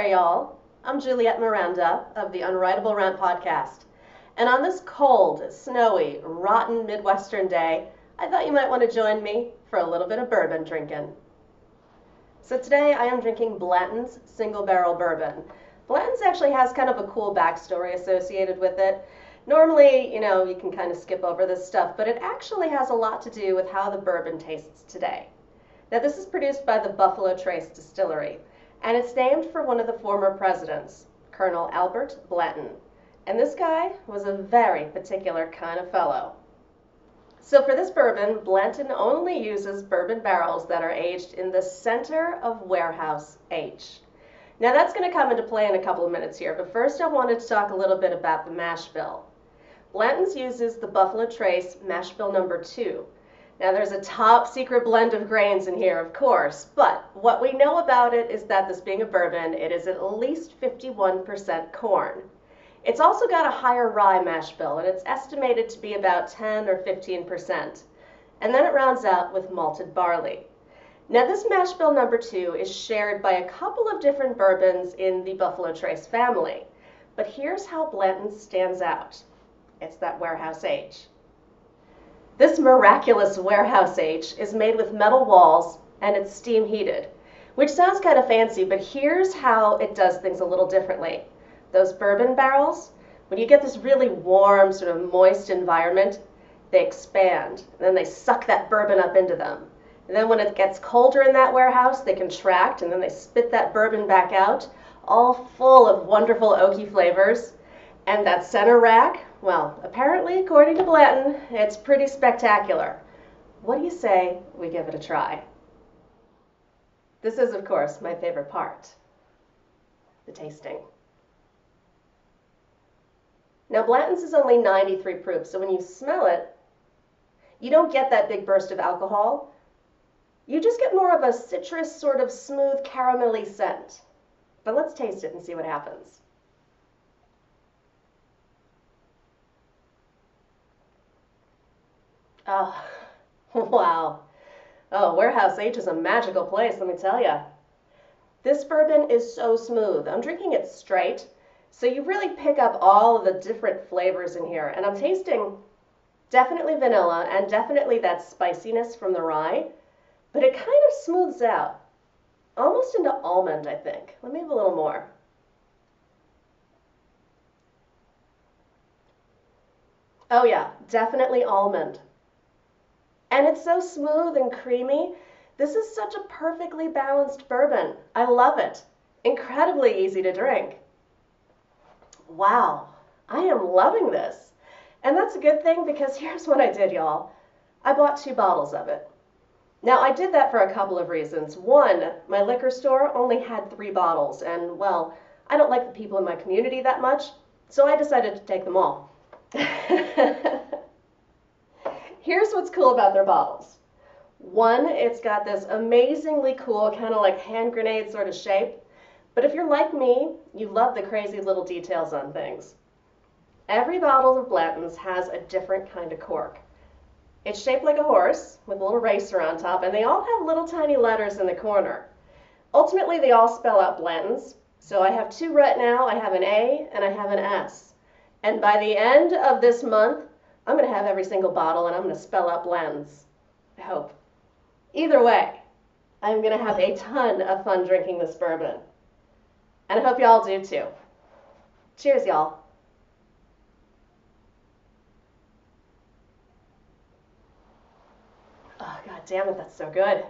there, y'all. I'm Juliette Miranda of the Unwritable Rant podcast. And on this cold, snowy, rotten Midwestern day, I thought you might want to join me for a little bit of bourbon drinking. So today I am drinking Blanton's Single Barrel Bourbon. Blanton's actually has kind of a cool backstory associated with it. Normally, you can kind of skip over this stuff, but it actually has a lot to do with how the bourbon tastes today. Now, this is produced by the Buffalo Trace Distillery, and it's named for one of the former presidents, Colonel Albert Blanton. And this guy was a very particular kind of fellow. So for this bourbon, Blanton only uses bourbon barrels that are aged in the center of warehouse H. Now that's going to come into play in a couple of minutes here, but first I wanted to talk a little bit about the mash bill. Blanton's uses the Buffalo Trace mash bill number 2. Now there's a top secret blend of grains in here, of course, but what we know about it is that this being a bourbon, it is at least 51% corn. It's also got a higher rye mash bill, and it's estimated to be about 10 or 15%. And then it rounds out with malted barley. Now this mash bill number 2 is shared by a couple of different bourbons in the Buffalo Trace family. But here's how Blanton stands out. It's that warehouse age. This miraculous warehouse age is made with metal walls and it's steam heated, which sounds kind of fancy, but here's how it does things a little differently. Those bourbon barrels, when you get this really warm, sort of moist environment, they expand, and then they suck that bourbon up into them. And then when it gets colder in that warehouse, they contract, and then they spit that bourbon back out, all full of wonderful oaky flavors. And that center rack, well, apparently, according to Blanton, it's pretty spectacular. What do you say we give it a try? This is, of course, my favorite part, the tasting. Now, Blanton's is only 93 proof, so when you smell it, you don't get that big burst of alcohol. You just get more of a citrus, sort of smooth, caramelly scent. But let's taste it and see what happens. Oh, wow. Oh, Warehouse H is a magical place, let me tell you. This bourbon is so smooth. I'm drinking it straight, so you really pick up all of the different flavors in here. And I'm tasting definitely vanilla and definitely that spiciness from the rye, but it kind of smooths out, almost into almond, I think. Let me have a little more. Oh yeah, definitely almond. And it's so smooth and creamy. This is such a perfectly balanced bourbon. I love it. Incredibly easy to drink. Wow, I am loving this. And that's a good thing because here's what I did, y'all. I bought 2 bottles of it. Now, I did that for a couple of reasons. One, my liquor store only had 3 bottles, and, well, I don't like the people in my community that much, so I decided to take them all. Here's what's cool about their bottles. One, it's got this amazingly cool, kind of like hand grenade sort of shape. But if you're like me, you love the crazy little details on things. Every bottle of Blanton's has a different kind of cork. It's shaped like a horse with a little racer on top, and they all have little tiny letters in the corner. Ultimately, they all spell out Blanton's. So I have 2 right now. I have an A and I have an S. And by the end of this month, I'm going to have every single bottle, and I'm going to spell out Blanton's. I hope. Either way, I'm going to have a ton of fun drinking this bourbon. And I hope y'all do too. Cheers, y'all. Oh, God damn it, that's so good.